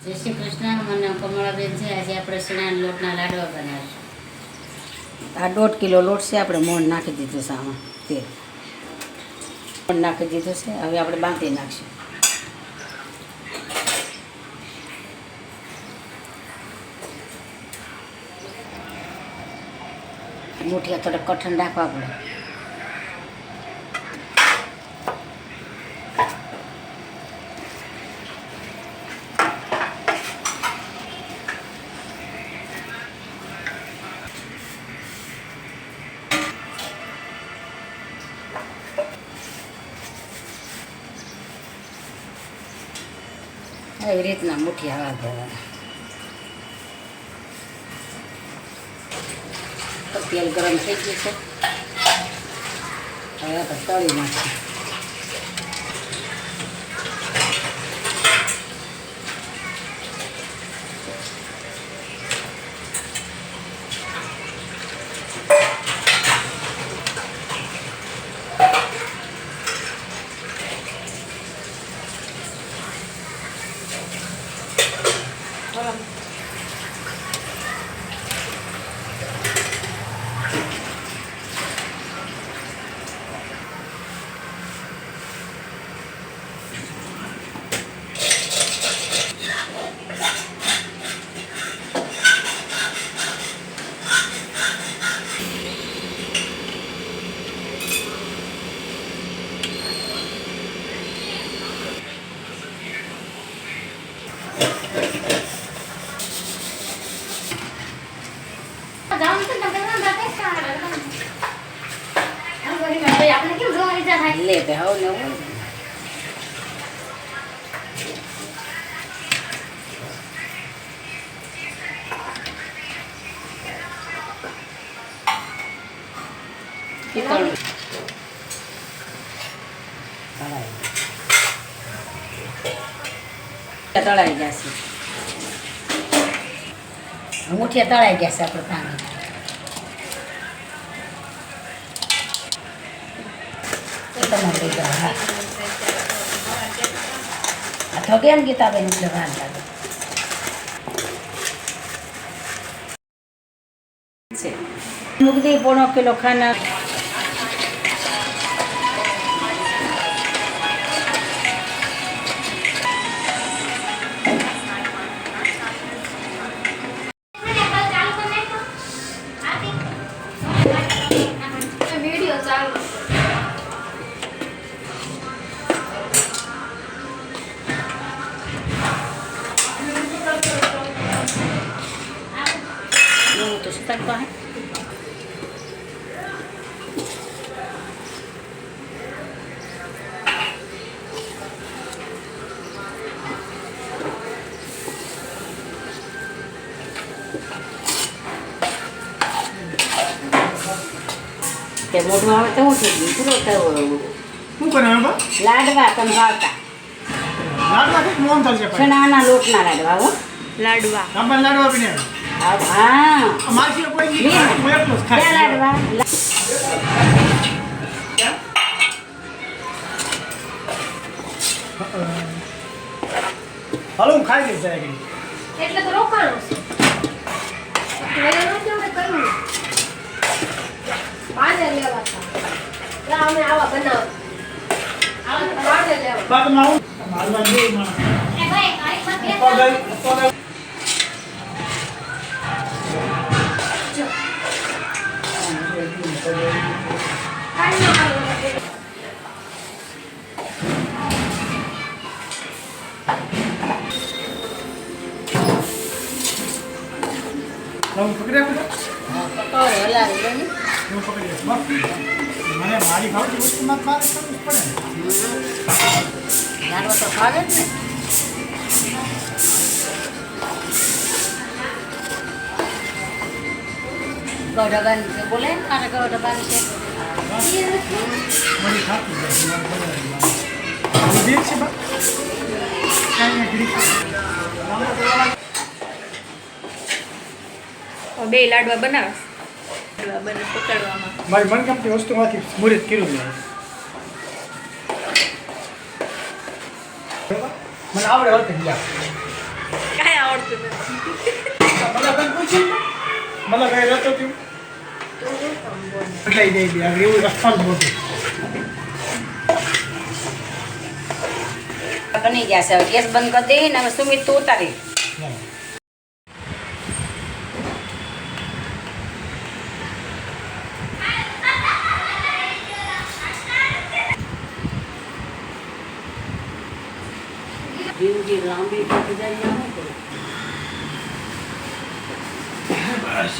જય શ્રી કૃષ્ણ. મને કમળાબેન છે. આજે આપણે શીણાના લોટના લાડવા બનાવીશું. આ 1.5 કિલો લોટ છે. આપણે મોણ નાખી દીધું છે. આમાં તેલ મોણ નાખી દીધું છે. હવે આપણે બાંધી નાખીશું. મુઠિયા થોડા કઠણ રાખવા પડે. એવી રીતના મુઠિયા વાળવાના. તેલ ગરમ થઈ ગયું છે. હવે આપણે તળી નાખીએ. લે તે હવે ને હોય તળાઈ જશે. મુઠિયા તળાઈ ગયા છે. આપણે પાણી તો કેમ ગીતાબેન એટલે વાર લાગે છે. મૂકી 1.5 કિલો ખાના. तो सकता है તે મોઢું આવે તો હું થઈ ગયું. પૂરો થયો શું બનાવ્યું બા? લાડવા તમે ભાવતા લાડવા કે મોહન થાળ છે? ચણાના લોટના લાડવા. હો લાડવા. આપણે લાડવા બને. હા અમારી કોઈ નહીં. હું એકલો જ ખાઈશ. લાડવા હાલો હું ખાઈ લઈશ જરા કરી. એટલે તો રોકાણો છે. બાને લેવા હતા. અમે આવા બનાવ. આવા બાને લેવા. બાદ માં આવું. માલવા દે માં. એ ભાઈ કાઈ મત પગલ. હું પકડી આપું. પકોડે હલાવી લે ને. હું પકડી આપું. મને મારી ભાવતી વસ્તુમાં મારે કરવું પડે. લાડવા તો ખાવે જ ને. ગોઢબાની છે બોલે ને મારે ગોઢબાની છે. મારી ખાતી જાય. મારે દેખ છે બા. કાંઈ ઘડી. બે લાડવા બનાવ. લાડવા બને પકડવામાં. મારી મનગમતી વસ્તુમાંથી મુહૂર્ત કર્યું મેં. મને આવડે હોત ગયા. આવડતું નથી. मला पण पूछी मला काय રહેતો તું એટલે દે દે આ એવું રફલ મોટું બની ગયા છે. હવે ગેસ બંધ કરી દઈએ ને હવે સુમિત તું ઉતારી. લાંબી બસ